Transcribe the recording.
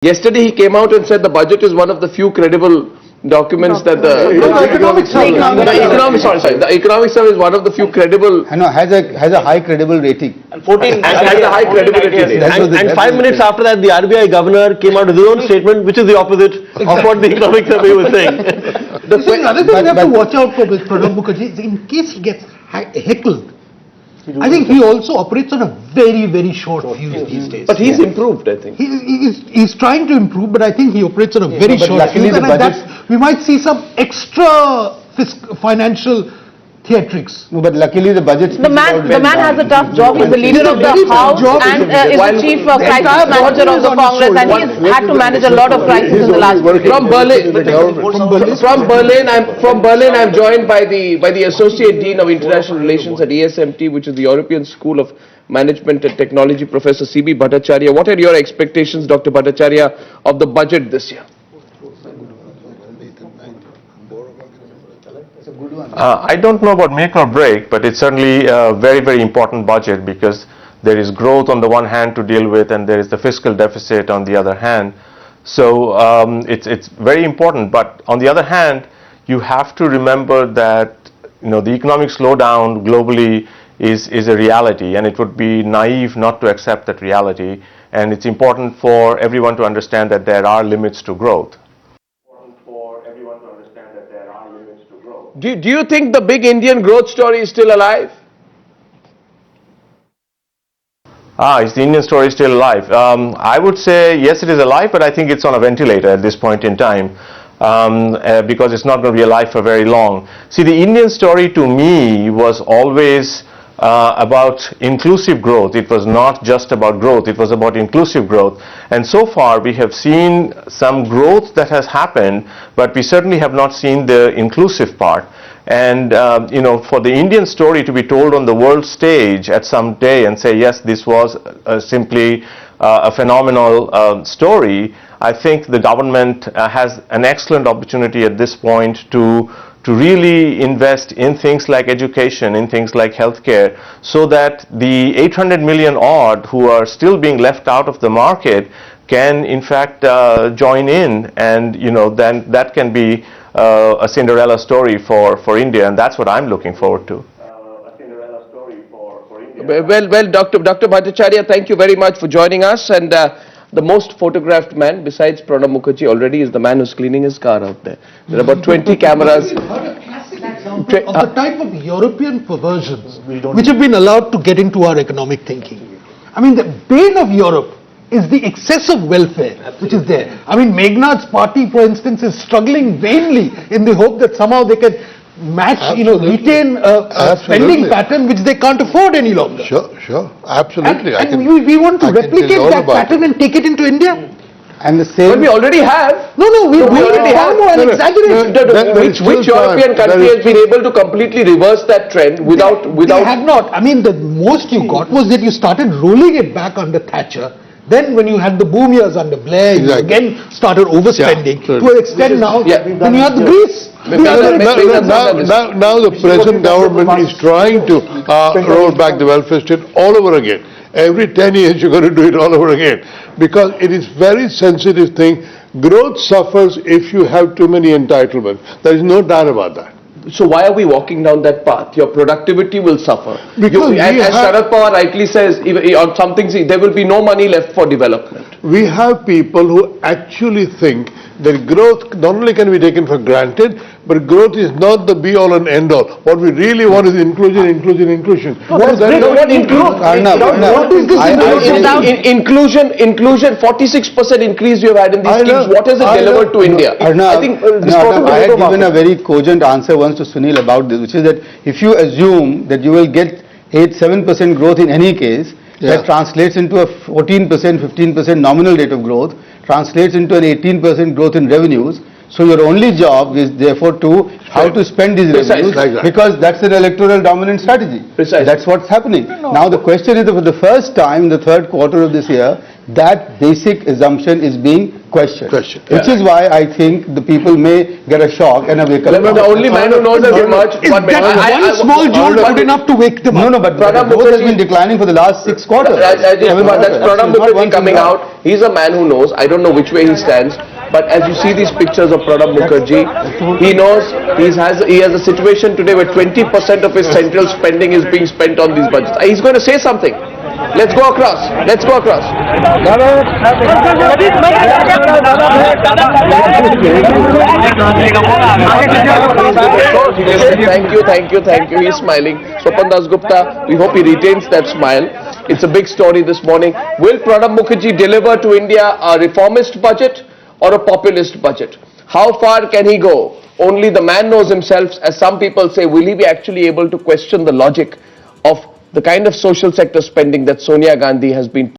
Yesterday he came out and said the budget is one of the few credible documents that the economic survey is one of the few credible. I know, has a high credible rating. And has a high credibility rating. And 5 minutes after that, the RBI governor came out with his own statement, which is the opposite of what the economic survey was saying. Another thing we have to watch out for with Pranab Mukherjee is in case he gets heckled. I think he also operates on a very, very short fuse these days. But he's improved, I think. He's trying to improve, but I think he operates on a very short fuse. And we might see some extra financial theatrics. No, but luckily the budget. The man has a tough job. He's the leader of the House and is the chief crisis manager of the Congress, and he's had to manage a lot of crises in the last. From Berlin, I'm joined by the Associate Dean of International Relations at ESMT, which is the European School of Management and Technology, Professor C.B. Bhattacharya. What are your expectations, Dr. Bhattacharya, of the budget this year? I don't know about make or break, but it's certainly a very, very important budget because there is growth on the one hand to deal with and there is the fiscal deficit on the other hand. So it's very important, but on the other hand, you have to remember that the economic slowdown globally is a reality, and it would be naive not to accept that reality, and it's important for everyone to understand that there are limits to growth. Do you think the big Indian growth story is still alive? Is the Indian story still alive? I would say yes, it is alive, but I think it's on a ventilator at this point in time because it's not going to be alive for very long. See, the Indian story to me was always about inclusive growth. It was not just about growth, it was about inclusive growth. And so far we have seen some growth that has happened, but we certainly have not seen the inclusive part. And for the Indian story to be told on the world stage at some day and say, yes, this was simply a phenomenal story, I think the government has an excellent opportunity at this point to really invest in things like education, in things like healthcare, so that the 800 million odd who are still being left out of the market can in fact join in, and then that can be a Cinderella story for India, and that's what I'm looking forward to. Well, Dr. Bhattacharya, thank you very much for joining us. And the most photographed man besides Pranab Mukherjee already is the man who's cleaning his car out there. There are about 20 cameras. Of the type of European perversions which have been allowed to get into our economic thinking. I mean, the bane of Europe is the excessive welfare which is there. I mean, Meghnad's party, for instance, is struggling vainly in the hope that somehow they can match, retain a spending pattern which they can't afford any longer. Sure, absolutely. And we want to replicate that pattern and take it into India. And the same. But we already have. We already have. And exaggerate. Which European country has been able to completely reverse that trend without? They have not. I mean, the most you got was that you started rolling it back under Thatcher. Then when you had the boom years under Blair, you again started overspending to an extent now. Then you have the Greece. Now the present government is trying to roll back the welfare state all over again. Every 10 years you're going to do it all over again, because it is very sensitive thing. Growth suffers if you have too many entitlements. There is no doubt about that. So why are we walking down that path? Your productivity will suffer. Because as Sharad Pawar rightly says, on something, there will be no money left for development. We have people who actually think that growth not only can be taken for granted, but growth is not the be-all and end-all. What we really want is inclusion. Inclusion, 46% increase you have had in these schemes. What has it delivered to India? I had given a very cogent answer once to Sunil about this, which is that if you assume that you will get 7% growth in any case, that translates into a 14%, 15% nominal rate of growth, translates into an 18% growth in revenues. So your only job is therefore to how to spend these Precisely. revenues, Like that. because that's an electoral dominant strategy. Precisely. That's what's happening. Now the question is that for the first time in the third quarter of this year, that basic assumption is being questioned. Which is why I think the people may get a shock and a wake up. The only man who knows has emerged. Is that one small jolt good enough to wake them up? No, but Pranab growth has Mukherjee- been declining for the last 6 quarters. That's Pranab It's not Mukherjee one coming single- out. He's a man who knows. I don't know which way he stands. But as you see these pictures of Pranab Mukherjee, he knows he has a situation today where 20% of his central spending is being spent on these budgets. He's going to say something. Let's go across. Let's go across. Thank you. He's smiling. Swapan Dasgupta, we hope he retains that smile. It's a big story this morning. Will Pranab Mukherjee deliver to India a reformist budget or a populist budget? How far can he go? Only the man knows himself. As some people say, will he be actually able to question the logic of the kind of social sector spending that Sonia Gandhi has been